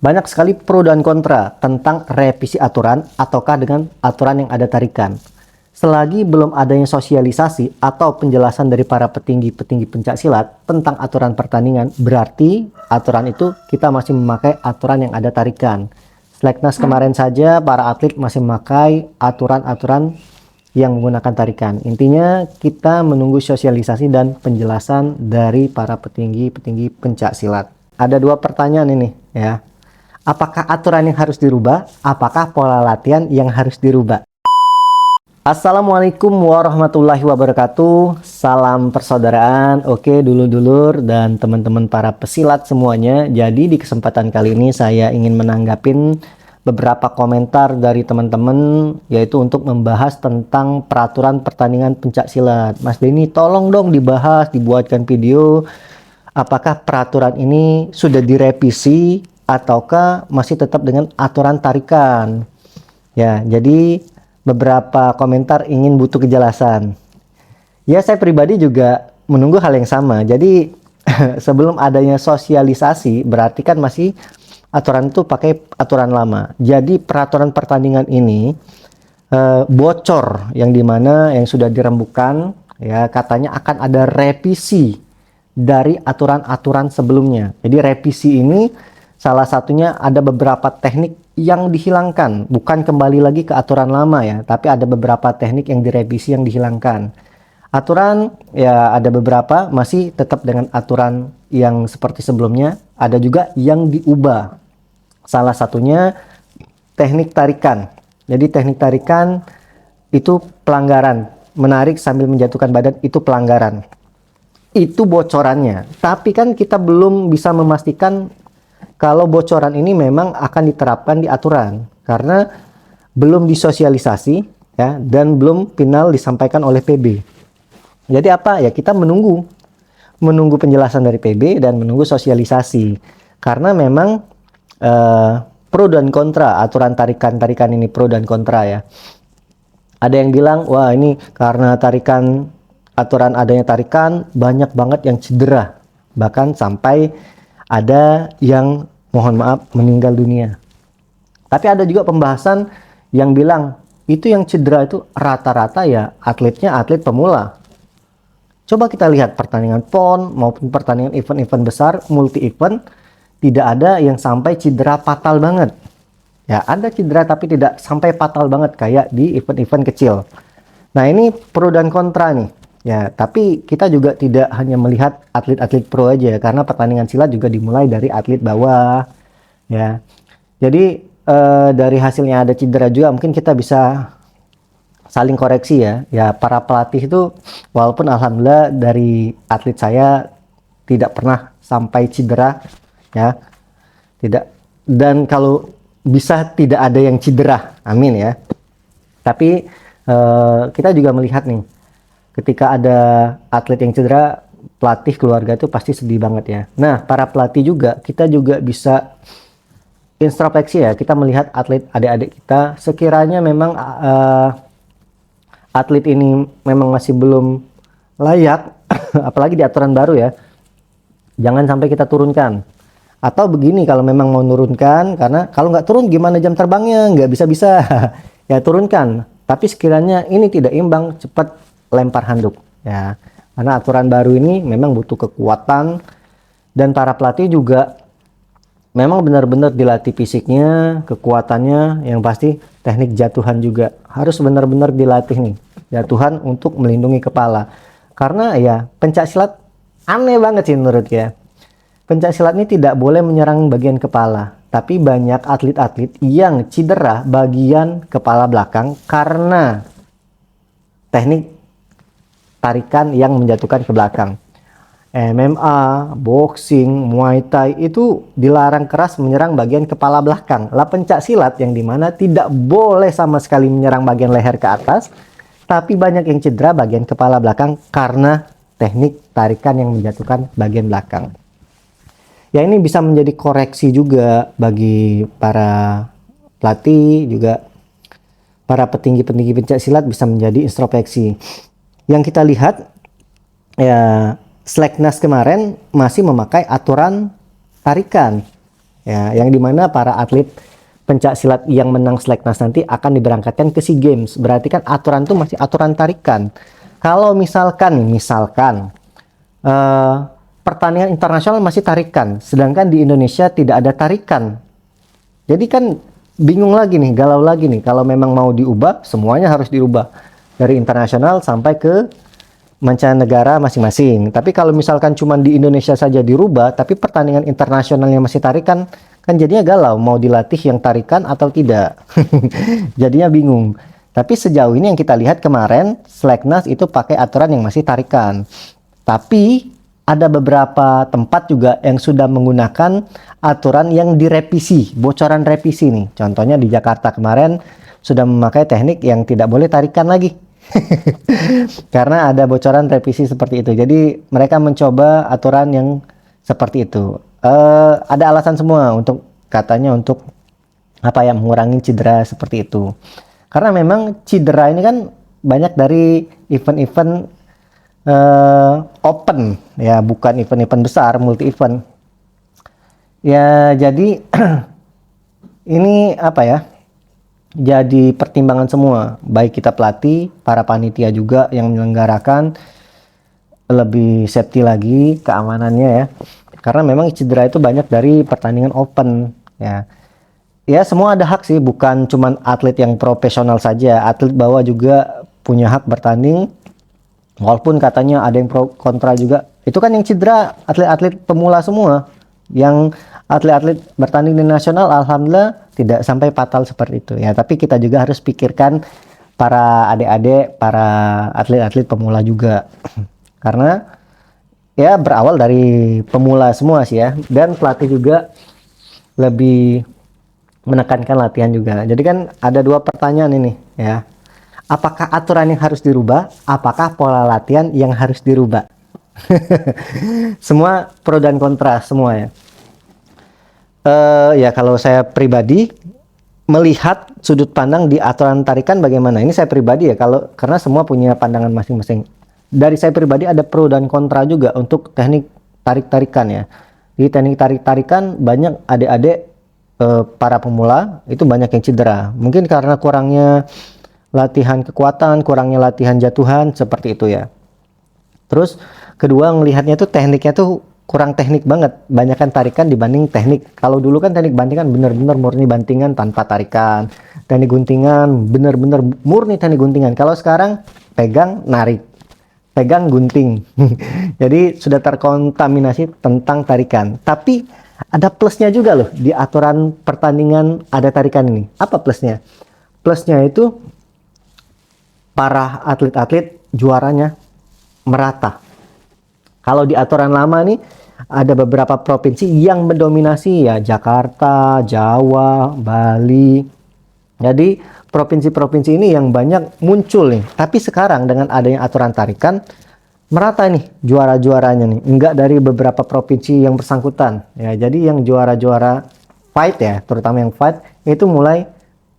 Banyak sekali pro dan kontra tentang revisi aturan ataukah dengan aturan yang ada tarikan. Selagi belum adanya sosialisasi atau penjelasan dari para petinggi-petinggi pencak silat tentang aturan pertandingan, berarti aturan itu kita masih memakai aturan yang ada tarikan. Seleknas kemarin saja para atlet masih memakai aturan-aturan yang menggunakan tarikan. Intinya kita menunggu sosialisasi dan penjelasan dari para petinggi-petinggi pencak silat. Ada dua pertanyaan ini ya. Apakah aturan yang harus dirubah? Apakah pola latihan yang harus dirubah? Assalamualaikum warahmatullahi wabarakatuh. Salam persaudaraan. Oke, dulur-dulur dan teman-teman para pesilat semuanya. Jadi di kesempatan kali ini saya ingin menanggapin beberapa komentar dari teman-teman, yaitu untuk membahas tentang peraturan pertandingan pencak silat. Mas Denny, tolong dong dibahas, dibuatkan video. Apakah peraturan ini sudah direvisi ataukah masih tetap dengan aturan tarikan? Ya, jadi beberapa komentar ingin butuh kejelasan. Ya, saya pribadi juga menunggu hal yang sama. Jadi sebelum adanya sosialisasi berarti kan masih aturan itu pakai aturan lama. Jadi peraturan pertandingan ini bocor yang dimana yang sudah dirembukan ya, katanya akan ada revisi dari aturan-aturan sebelumnya. Jadi revisi ini salah satunya ada beberapa teknik yang dihilangkan, bukan kembali lagi ke aturan lama ya, tapi ada beberapa teknik yang direvisi yang dihilangkan. Aturan ya ada beberapa masih tetap dengan aturan yang seperti sebelumnya, ada juga yang diubah. Salah satunya teknik tarikan. Jadi teknik tarikan itu pelanggaran, menarik sambil menjatuhkan badan itu pelanggaran. Itu bocorannya. Tapi kan kita belum bisa memastikan kalau bocoran ini memang akan diterapkan di aturan karena belum disosialisasi ya, dan belum final disampaikan oleh PB. Jadi apa ya, kita menunggu penjelasan dari PB dan menunggu sosialisasi karena memang pro dan kontra aturan tarikan ini, pro dan kontra ya. Ada yang bilang wah ini karena aturan adanya tarikan banyak banget yang cedera, bahkan sampai ada yang mohon maaf meninggal dunia. Tapi ada juga pembahasan yang bilang itu yang cedera itu rata-rata ya atletnya atlet pemula. Coba kita lihat pertandingan PON maupun pertandingan event-event besar, multi event, tidak ada yang sampai cedera fatal banget. Ya ada cedera tapi tidak sampai fatal banget kayak di event-event kecil. Nah ini pro dan kontra nih. Ya, tapi kita juga tidak hanya melihat atlet-atlet pro aja, karena pertandingan silat juga dimulai dari atlet bawah. Ya, jadi dari hasilnya ada cedera juga, mungkin kita bisa saling koreksi ya. Ya, para pelatih itu, walaupun alhamdulillah dari atlet saya tidak pernah sampai cedera, ya, tidak. Dan kalau bisa tidak ada yang cedera, amin ya. Tapi kita juga melihat nih. Ketika ada atlet yang cedera, pelatih keluarga itu pasti sedih banget ya. Nah, para pelatih juga, kita juga bisa introspeksi ya. Kita melihat atlet adik-adik kita, sekiranya memang atlet ini memang masih belum layak, apalagi di aturan baru ya, jangan sampai kita turunkan. Atau begini, kalau memang mau turunkan, karena kalau nggak turun gimana jam terbangnya? Nggak bisa-bisa. Ya turunkan. Tapi sekiranya ini tidak imbang, cepat lempar handuk ya, karena aturan baru ini memang butuh kekuatan dan para pelatih juga memang benar-benar dilatih fisiknya, kekuatannya, yang pasti teknik jatuhan juga harus benar-benar dilatih nih, jatuhan untuk melindungi kepala, karena ya pencak silat aneh banget sih menurut ya, pencak silat ini tidak boleh menyerang bagian kepala, tapi banyak atlet-atlet yang cedera bagian kepala belakang karena teknik tarikan yang menjatuhkan ke belakang. MMA, boxing, Muay Thai itu dilarang keras menyerang bagian kepala belakang. Lah pencak silat yang dimana tidak boleh sama sekali menyerang bagian leher ke atas, tapi banyak yang cedera bagian kepala belakang karena teknik tarikan yang menjatuhkan bagian belakang. Ya ini bisa menjadi koreksi juga bagi para pelatih, juga para petinggi-petinggi pencak silat bisa menjadi introspeksi. Yang kita lihat ya, Slacknas kemarin masih memakai aturan tarikan ya, yang dimana para atlet pencak silat yang menang Seleknas nanti akan diberangkatkan ke SEA Games. Berarti kan aturan tuh masih aturan tarikan. Kalau misalkan eh, pertandingan internasional masih tarikan, sedangkan di Indonesia tidak ada tarikan. Jadi kan bingung lagi nih, galau lagi nih. Kalau memang mau diubah, semuanya harus diubah dari internasional sampai ke mancanegara masing-masing. Tapi kalau misalkan cuma di Indonesia saja dirubah, tapi pertandingan internasionalnya masih tarikan, kan jadinya galau, mau dilatih yang tarikan atau tidak. Jadinya bingung. Tapi sejauh ini yang kita lihat kemarin, Seleknas itu pakai aturan yang masih tarikan. Tapi ada beberapa tempat juga yang sudah menggunakan aturan yang direvisi, bocoran revisi nih. Contohnya di Jakarta kemarin sudah memakai teknik yang tidak boleh tarikan lagi. Karena ada bocoran revisi seperti itu. Jadi mereka mencoba aturan yang seperti itu. Ada alasan semua untuk katanya untuk apa ya, mengurangi cedera seperti itu. Karena memang cedera ini kan banyak dari event-event open ya, bukan event-event besar, multi event ya. Jadi ini apa ya, jadi pertimbangan semua, baik kita pelatih, para panitia juga yang menyelenggarakan, lebih safety lagi keamanannya ya, karena memang cedera itu banyak dari pertandingan open ya. Ya semua ada hak sih, bukan cuman atlet yang profesional saja, atlet bawah juga punya hak bertanding. Walaupun katanya ada yang pro kontra juga, itu kan yang cedera atlet-atlet pemula semua. Yang atlet-atlet bertanding di nasional alhamdulillah tidak sampai fatal seperti itu ya. Tapi kita juga harus pikirkan para adik-adik, para atlet-atlet pemula juga. Karena ya berawal dari pemula semua sih ya. Dan pelatih juga lebih menekankan latihan juga. Jadi kan ada dua pertanyaan ini ya. Apakah aturan yang harus dirubah? Apakah pola latihan yang harus dirubah? Semua pro dan kontra semua ya. Ya kalau saya pribadi melihat sudut pandang di aturan tarikan bagaimana. Ini saya pribadi ya, karena semua punya pandangan masing-masing. Dari saya pribadi ada pro dan kontra juga untuk teknik tarik-tarikan ya. Di teknik tarik-tarikan banyak adik-adik para pemula itu banyak yang cedera. Mungkin karena kurangnya latihan kekuatan, kurangnya latihan jatuhan, seperti itu ya. Terus kedua, ngelihatnya tuh tekniknya tuh kurang teknik banget, banyakkan tarikan dibanding teknik. Kalau dulu kan teknik bantingan bener-bener murni bantingan tanpa tarikan, teknik guntingan bener-bener murni teknik guntingan. Kalau sekarang pegang narik, pegang gunting. Jadi sudah terkontaminasi tentang tarikan. Tapi ada plusnya juga loh, di aturan pertandingan ada tarikan ini. Apa plusnya? Plusnya itu para atlet-atlet juaranya merata. Kalau di aturan lama nih ada beberapa provinsi yang mendominasi ya, Jakarta, Jawa, Bali. Jadi provinsi-provinsi ini yang banyak muncul nih. Tapi sekarang dengan adanya aturan tarikan merata nih juara-juaranya nih. Enggak dari beberapa provinsi yang bersangkutan ya. Jadi yang juara-juara fight ya, terutama yang fight itu mulai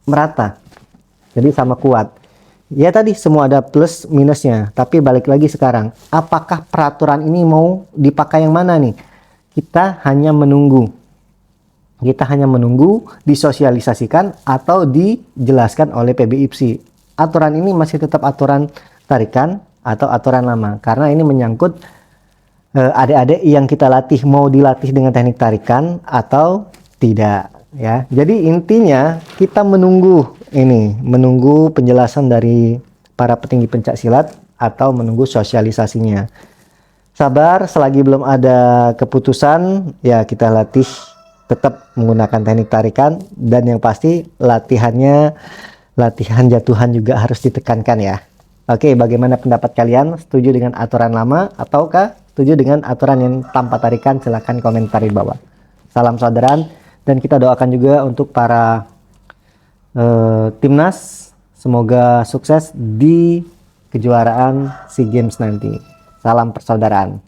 merata. Jadi sama kuat. Ya tadi semua ada plus minusnya, tapi balik lagi sekarang, apakah peraturan ini mau dipakai yang mana nih? Kita hanya menunggu. Kita hanya menunggu disosialisasikan atau dijelaskan oleh PBIPSI. Aturan ini masih tetap aturan tarikan atau aturan lama, karena ini menyangkut adik-adik yang kita latih mau dilatih dengan teknik tarikan atau tidak ya. Jadi intinya kita menunggu penjelasan dari para petinggi pencak silat atau menunggu sosialisasinya. Sabar, selagi belum ada keputusan ya kita latih tetap menggunakan teknik tarikan, dan yang pasti latihan jatuhan juga harus ditekankan ya. Oke, bagaimana pendapat kalian? Setuju dengan aturan lama ataukah setuju dengan aturan yang tanpa tarikan? Silahkan komentar di bawah. Salam saudaraan, dan kita doakan juga untuk para timnas, semoga sukses di kejuaraan SEA Games nanti. Salam persaudaraan.